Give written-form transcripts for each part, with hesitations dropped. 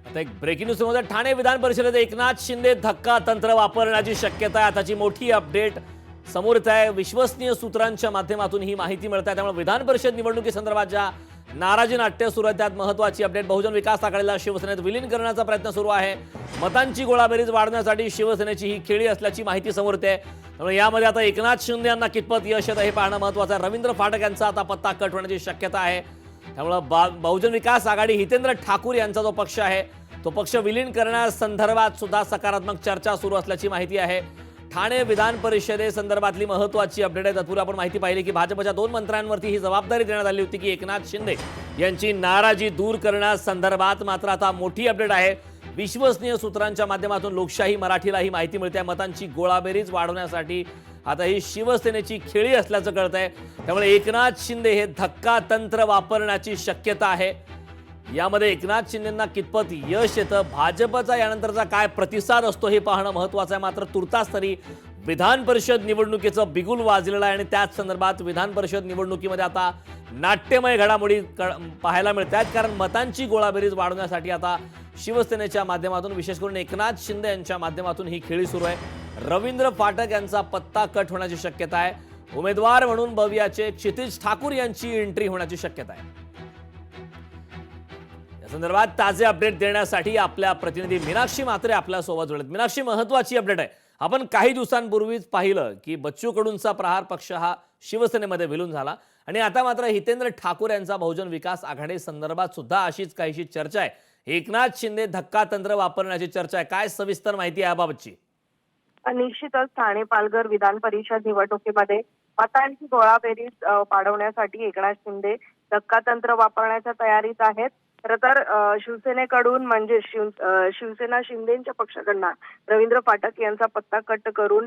आता एक breaking news मध्ये ठाणे विधान परिषदेत एकनाथ शिंदे धक्का तंत्र वापरण्याची शक्यता आहे। आताची मोठी अपडेट समोर येत आहे। विश्वसनीय सूत्रांच्या माध्यमातून ही माहिती मिळते आहे। त्यामुळे विधान परिषद निवडणुकीसंदर्भात ज्या नाराजी नाट्य सुरू आहे त्यात महत्त्वाची अपडेट। बहुजन विकास आघाडीला शिवसेनेत विलीन करण्याचा प्रयत्न सुरू आहे। मतांची गोळाबेरीज वाढवण्यासाठी शिवसेनेची ही खेळी असल्याची माहिती समोर येते। त्यामुळे यामध्ये आता एकनाथ शिंदे यांना कितपत यश येतं हे पाहणं महत्त्वाचं आहे। रवींद्र फाटक यांचा आता पत्ता कट होण्याची शक्यता आहे। त्यामुळे बहुजन विकास आघाडी हितेंद्र ठाकूर यांचा जो पक्ष आहे तो पक्ष विलीन करण्यासंदर्भात सुद्धा सकारात्मक चर्चा सुरू असल्याची माहिती आहे। ठाणे विधान परिषदेसंदर्भातली महत्त्वाची अपडेट आहे। तत्पूर्वी आपण माहिती पाहिली की भाजपच्या 2 मंत्र्यांवरती ही जबाबदारी देण्यात आली होती की एकनाथ शिंदे यांची नाराजी दूर करण्यासंदर्भात मात्र आता मोठी अपडेट आहे। विश्वसनीय सूत्रांच्या माध्यमातून लोकशाही मराठीला ही माहिती मिळते। मतांची गोळाबेरीज वाढवण्यासाठी आता ही शिवसेनेची खेळी असल्याचं कळतंय। त्यामुळे एकनाथ शिंदे हे धक्का तंत्र वापरण्याची शक्यता आहे। यामध्ये एकनाथ शिंदेंना कितपत यश येतं, भाजपचा यानंतरचा काय प्रतिसाद असतो हे पाहणं महत्त्वाचं आहे। मात्र तुर्तास तरी विधान परिषद निवडणुकीचं बिगुल वाजलेलं आहे आणि त्याच संदर्भात विधान परिषद निवडणुकीमध्ये आता नाट्यमय घडामोडी पाहायला मिळतात। कारण मतांची गोळाबेरीज वाढवण्यासाठी आता शिवसेनेच्या माध्यमातून विशेष करून एकनाथ शिंदे यांच्या माध्यमातून ही खेळी सुरू आहे। रवींद्र फाटक यांचा पत्ता कट होण्याची शक्यता आहे। उमेदवार म्हणून भव्याचे क्षितिज ठाकूर यांची एंट्री होण्याची शक्यता आहे। या संदर्भात ताजे अपडेट देण्यासाठी आपल्या प्रतिनिधी मीनाक्षी म्हात्रे आपल्या सोबत जोडलेत। मीनाक्षी, महत्त्वाची अपडेट आहे। आपण काही दिवसांपूर्वीच पाहिलं की बच्चू कडूंचा प्रहार पक्ष हा शिवसेनेमध्ये विलीन झाला आणि आता मात्र हितेंद्र ठाकूर यांचा बहुजन विकास आघाडी संदर्भात सुद्धा अशीच काहीशी चर्चा आहे। एकनाथ शिंदे धक्का तंत्र वापरण्याची चर्चा आहे। काय सविस्तर माहिती आहे याबाबतची? निश्चितच ठाणे पालघर विधान परिषद निवडणुकीमध्ये मतांची गोळाबेरीज वाढवण्यासाठी एकनाथ शिंदे धक्कातंत्र वापरण्याच्या तयारीत आहेत। खरं तर शिवसेनेकडून म्हणजे शिवसेना शिंदेच्या पक्षाकडनं रवींद्र फाटक यांचा पत्ता कट करून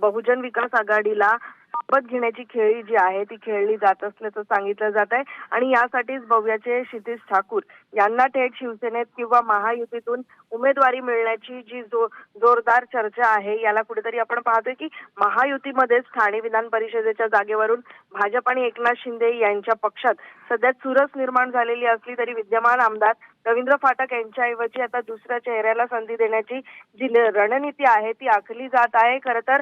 बहुजन विकास आघाडीला सोबत घेण्याची खेळी जी आहे ती खेळली जात असल्याचं सांगितलं जात आहे। आणि यासाठीच भव्याचे क्षितिज ठाकूर यांना थेट शिवसेनेत किंवा महायुतीतून उमेदवारी मिळण्याची जी जोरदार चर्चा आहे, याला कुठेतरी आपण पाहतोय की महायुतीमध्येच ठाणे विधान परिषदेच्या जागेवरून भाजप आणि एकनाथ शिंदे यांच्या पक्षात सध्या चुरस निर्माण झालेली असली तरी विद्यमान आमदार रवींद्र फाटक यांच्याऐवजी आता दुसऱ्या चेहऱ्याला संधी देण्याची जी रणनीती आहे ती आखली जात आहे। खरं तर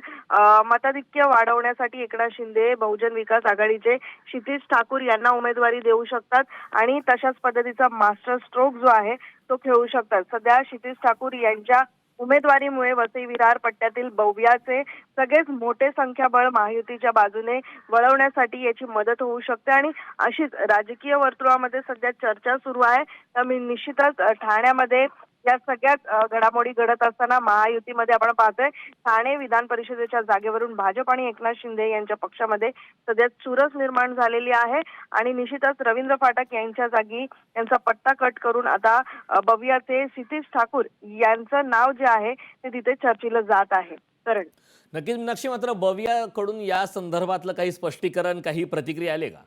मताधिक्य वाढवण्यासाठी एकनाथ शिंदे बहुजन विकास आघाडीचे क्षितिज ठाकूर यांना उमेदवारी देऊ शकतात आणि तशाच पद्धतीचा मास्टर स्ट्रोक जो आहे तो खेळू शकतात। सध्या क्षितिज ठाकूर यांच्या उमेदवारीमुळे वसई विरार पट्ट्यातील भव्याचे सगळेच मोठे संख्याबळ महायुतीच्या बाजूने वळवण्यासाठी याची मदत होऊ शकते आणि अशीच राजकीय वर्तुळामध्ये सध्या चर्चा सुरू आहे। त्यामुळे निश्चितच ठाण्यामध्ये या सगळ्याच घडामोडी घडत असताना महायुतीमध्ये आपण पाहतोय ठाणे विधान परिषदेच्या जागेवरून भाजप आणि एकनाथ शिंदे यांच्या पक्षामध्ये सध्या चुरस निर्माण झालेली आहे आणि निश्चितच रवींद्र फाटक यांच्या जागी यांचा पत्ता कट करून आता भव्याचे क्षितिज ठाकूर यांचं नाव जे आहे ते तिथे चर्चेला जात आहे। करण नक्कीच मीनाक्षी, मात्र भव्याकडून या संदर्भातलं काही स्पष्टीकरण, काही प्रतिक्रिया आले का?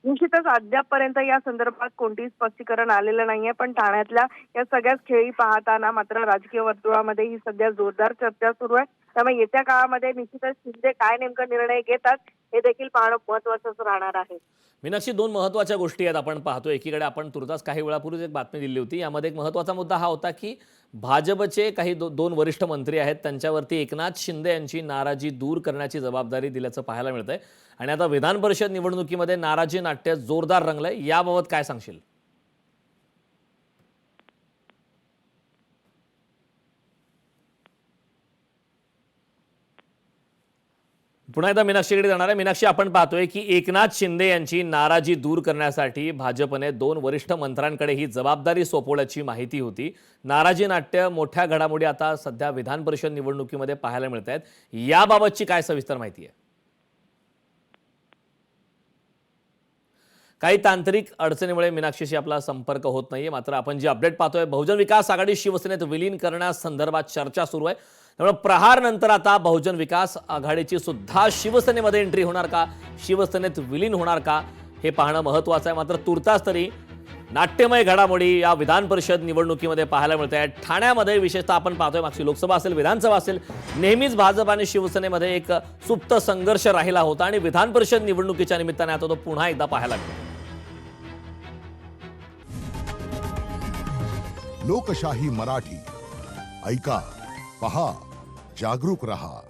निश्चितच अद्यापपर्यंत या संदर्भात कोणतीही स्पष्टीकरण आलेलं नाहीये, पण ठाण्यातल्या या सगळ्याच खेळी पाहताना मात्र राजकीय वर्तुळामध्ये ही सध्या जोरदार चर्चा सुरू आहे। त्यामुळे येत्या काळामध्ये निश्चितच शिंदे काय नेमका निर्णय घेतात हे देखील पाहणं महत्त्वाचंच राहणार आहे। मीनाक्षी, 2 महत्त्वाच्या गोष्टी आहेत आपण पाहतो। एकीकडे आपण तुर्तास काही वेळापूर्वीच एक बातमी दिली होती, यामध्ये एक महत्त्वाचा मुद्दा हा होता की भाजपचे काही 2 वरिष्ठ मंत्री आहेत त्यांच्यावरती एकनाथ शिंदे यांची नाराजी दूर करण्याची जबाबदारी दिल्याचं पाहायला मिळतंय आणि आता विधान परिषद निवडणुकीमध्ये नाराजी नाट्य जोरदार रंगलंय। याबाबत काय सांगशील? पुन्हा एकदा मीनाक्षीकडे जाणार आहे। मीनाक्षी, आपण पाहतोय की एकनाथ शिंदे यांची नाराजी दूर करण्यासाठी भाजपने 2 वरिष्ठ मंत्र्यांकडे ही जबाबदारी सोपवल्याची माहिती होती। नाराजी नाट्य, मोठ्या घडामोडी आता सध्या विधान परिषद निवडणुकीमध्ये पाहायला मिळत आहेत। याबाबतची काय सविस्तर माहिती आहे? काही तांत्रिक अडचणीमुळे मीनाक्षीशी आपला संपर्क होत नाहीये, मात्र आपण जी अपडेट पाहतोय बहुजन विकास आघाडी शिवसेनेत विलीन करण्यासंदर्भात चर्चा सुरू आहे। त्यामुळे प्रहार नंतर आता बहुजन विकास आघाडीची सुद्धा शिवसेनेमध्ये एंट्री होणार का, शिवसेनेत विलीन होणार का हे पाहणं महत्त्वाचं आहे। मात्र तुर्तास तरी नाट्यमय घडामोडी या विधान परिषद निवडणुकीमध्ये पाहायला मिळत आहेत। ठाण्यामध्ये विशेषतः आपण पाहतोय मागची लोकसभा असेल, विधानसभा असेल, नेहमीच भाजप आणि शिवसेनेमध्ये एक सुप्त संघर्ष राहिला होता आणि विधान परिषद निवडणुकीच्या निमित्ताने आता तो पुन्हा एकदा पाहायला मिळतो। लोकशाही मराठी ऐका पहा जागरूक रहा.